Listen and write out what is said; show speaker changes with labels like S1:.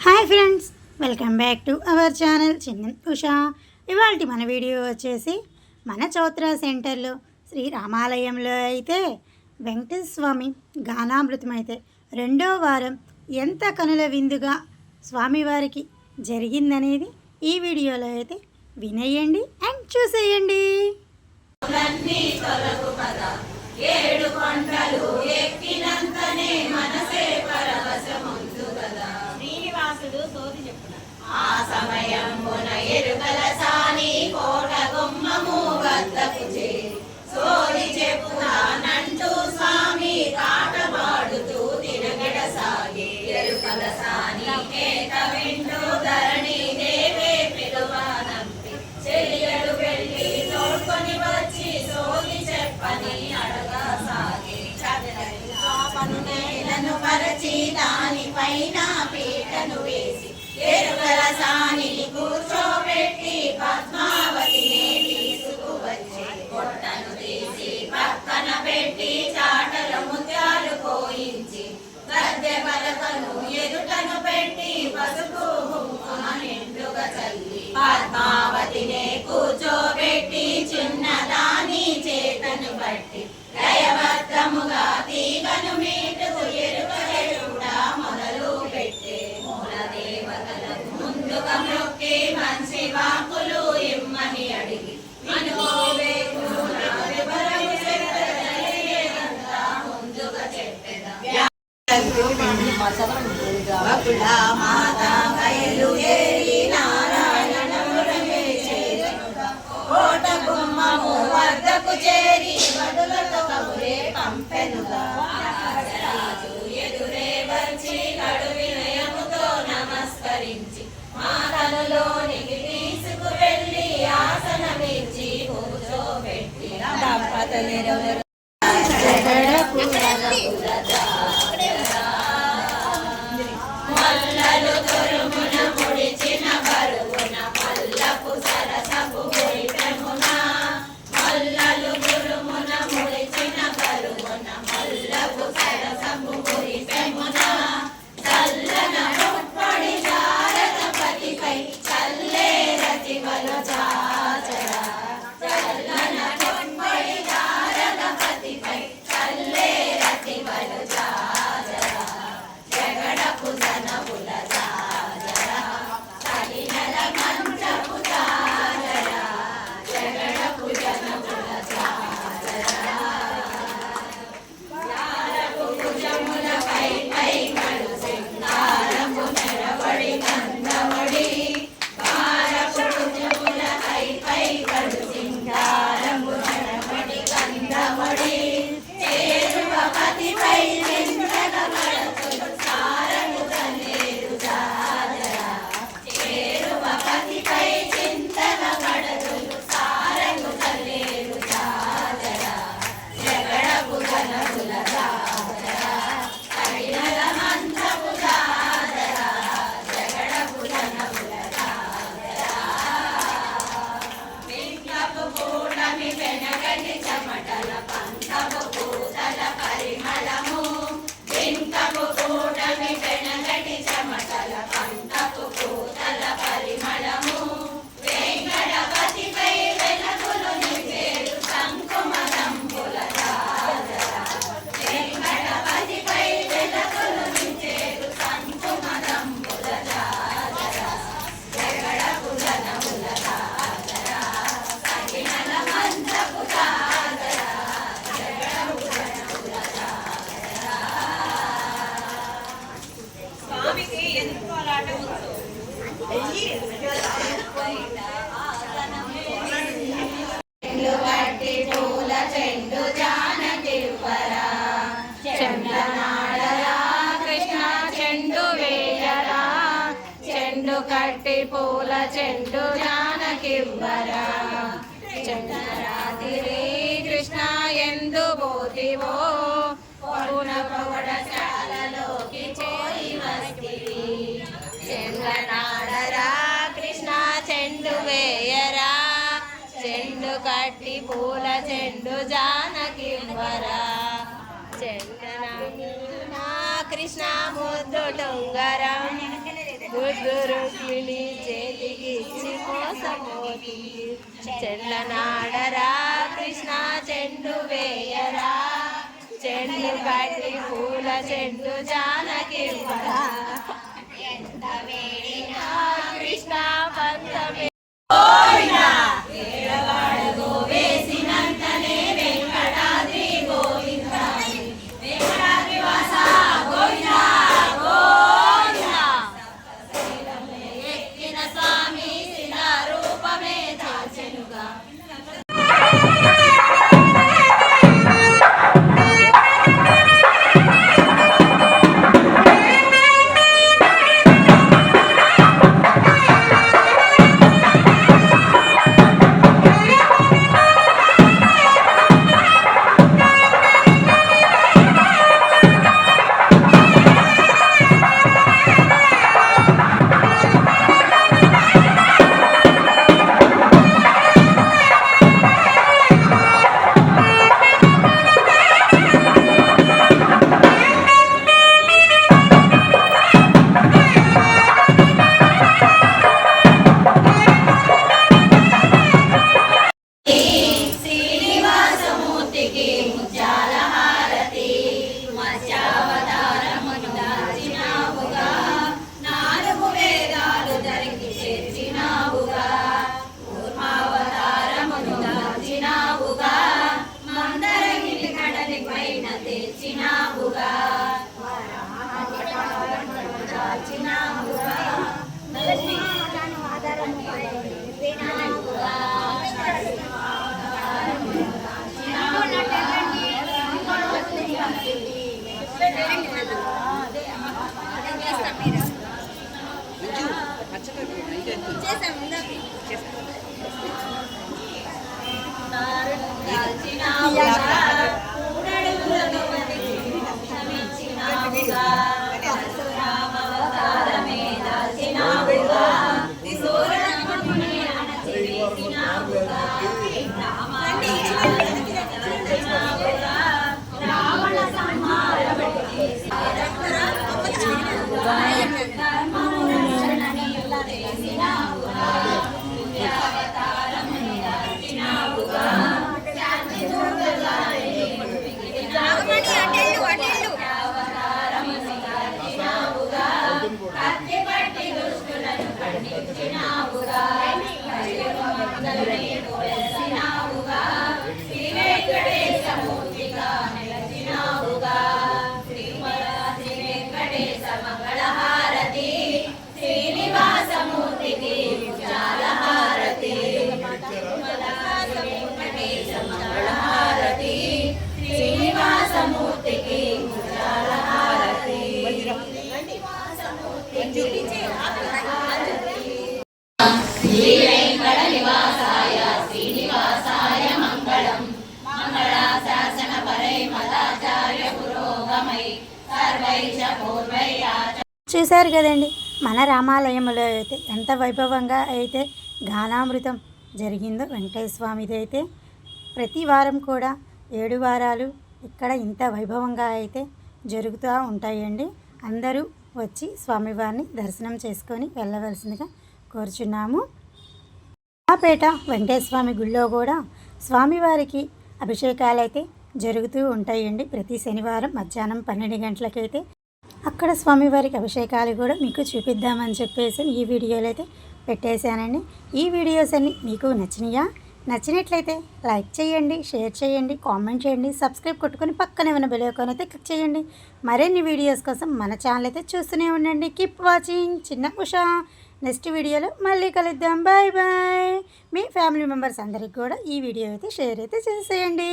S1: Hi friends, welcome back to our channel చిన్న ఉషా. ఇవాళ మన వీడియో వచ్చేసి మన చౌత్ర సెంటర్లో శ్రీరామాలయంలో అయితే వెంకటేశ్వర స్వామి గానామృతం అయితే రెండో వారం ఎంత కనుల విందుగా స్వామివారికి జరిగిందనేది ఈ వీడియోలో అయితే వినేయండి అండ్ చూసేయండి. ఏడు కొండలు ఎక్కినంతనే మనసే పరవశముందు కదా శ్రీనివాసుడు సోది చెప్పున ఆ సమయమున ఎరుకల సాని కోట గుమ్మము వద్దకు చేరి సోది చెప్పుతానంటూ స్వామి కాటబాడుతూ తిరగడసాగే ఎరుకల సాని కేక వింటూ ధరణి దేవే పిలువనంపి చెలియడు వెళ్ళి తోడ్కొని వచ్చి సోది చెప్పని నేలను పరచి దానిపైన పీటను వేసి ఎరుకల సానిని కూర్చోబెట్టి పద్మావతిని తీసుకువచ్చి పొట్టను తీసి పక్కన పెట్టి చాటల ముత్యాలు పోయించి గద్దె పలకను ఎదుటను పెట్టి పసుపు కుంకుమ నిండుగా చల్లి పద్మావతినే కూర్చోబెట్టి చిన్నదాని చేతను బట్టి దయభద్రముగా తీగను మీటుకు ఎరుకలుడా మొదలు పెట్టే మూల దేవతలకు ముందుగా మొక్కి మంచి వాకులు ఇమ్మని అడిగి ముందుగా చెప్పేదా మాతా బయలు ఏరి నారాయణమురమే చేరుగా కోట గుమ్మము వద్దకు చేరి వడులతో కబురే పంపెనుగా రాజు ఎదురే వచ్చి కడు వినయముతో నమస్కరించి మాతనులోనికి తీసుకు వెళ్ళి ఆసనమిచ్చి కూర్చోబెట్టి దంపతులిరువురు మల్లలు తొరుమున ముడిచిన బరువున మల్లపు సరసపు మురిపెమున మల్లలు గురుమున ముడిచిన బరువున మల్లపు సరసపు మురిపెమున చల్లన పుప్పడి జారగపతిపై చల్లే రతివలు చాచరా చల్లన పుప్పడి జారగపతిపై చల్లే రతివలు చాచరా జగడపు జనముల చాచరా కలినల మంచపు చాచరా జగడపు జనముల చాచరా యారపు భుజములపై పైకడు సింగారము నెరవడి కందవడి వారపు భుజములపై పైకడు సింగారము నెరవడి కందవడి చేరువ పతిపై నిందగ మడతులు సారము కనేరు చాచరా చేరువ పతిపై చింతన మడతులు సారము కనేరు చాచరా జగడపు జనముల చాచరా కడినల మంచపు చాచరా జగడపు జనముల చాచరా వింకపు కూటమి వెనకటి చెమటల పంకపు పూతల పరిమళము వింకపు కూటమి వెనకటి చెమటల పంకపు పూతల పరిమళము వెంకటపతిపై వెలగులు నివేరు శంకుమదంబుల చాచరా వెంకటపతిపై వెలగులు నివేరు శంకుమదంబుల చాచరా జగడపు జనముల చాచరా సగినల మంచపు చాచరా జగడపు జనముల చాచరా. స్వామికి ఎందుకు కోలాట ఉంచు చెండు కట్టి పూల చెండు జానకిరుపరా చెండనాడరా కృష్ణ చెండు వేయరా చెండు కట్టి పూల చెండు జానకివ్వరా చంద్రరాత్రి కృష్ణ ఎందు పోతివో పౌన పౌడశాలలోకి చేరి వస్తివి చెంగనాడరా కృష్ణ చెండు వేయరా చెండు కట్టి పూల చెండు జానకివ్వరా చెండన కృష్ణ ముద్దు డొంగరం
S2: ముద్దు రుక్మిణి చేతికి ఇచ్చి మోసపోతుంది చెల్లనాడరా కృష్ణ చెండు వేయరా చెండు కట్టి పూల చెట్టు జానకి కృష్ణ పంచమే
S1: చూశారు కదండి, మన రామాలయంలో అయితే ఎంత వైభవంగా అయితే గానామృతం జరిగిందో వెంకటేశ్వర స్వామిది అయితే ప్రతి వారం కూడా 7 వారాలు ఇక్కడ ఇంత వైభవంగా అయితే జరుగుతూ ఉంటాయండి. అందరూ వచ్చి స్వామివారిని దర్శనం చేసుకొని వెళ్ళవలసిందిగా కోరుచున్నాము. పేట వెంకటేశ్వర స్వామి గుళ్ళో కూడా స్వామివారికి అభిషేకాలు అయితే జరుగుతూ ఉంటాయండి. ప్రతి శనివారం మధ్యాహ్నం 12 గంటలకైతే అక్కడ స్వామివారికి అభిషేకాలు కూడా మీకు చూపిద్దామని చెప్పేసి ఈ వీడియోలో అయితే పెట్టేశానండి. ఈ వీడియోస్ అన్ని మీకు నచ్చినట్లయితే లైక్ చేయండి, షేర్ చేయండి, కామెంట్ చేయండి, సబ్స్క్రైబ్ కొట్టుకొని పక్కనే ఉన్న బెల్ ఐకాన్ అయితే క్లిక్ చేయండి. మరిన్ని వీడియోస్ కోసం మన ఛానల్ అయితే చూస్తూనే ఉండండి. కీప్ వాచింగ్ చిన్న ఉషా. నెక్స్ట్ వీడియోలో మళ్ళీ కలుద్దాం. Bye bye. మీ ఫ్యామిలీ మెంబర్స్ అందరికి కూడా ఈ వీడియో అయితే షేర్ అయితే చేసేయండి.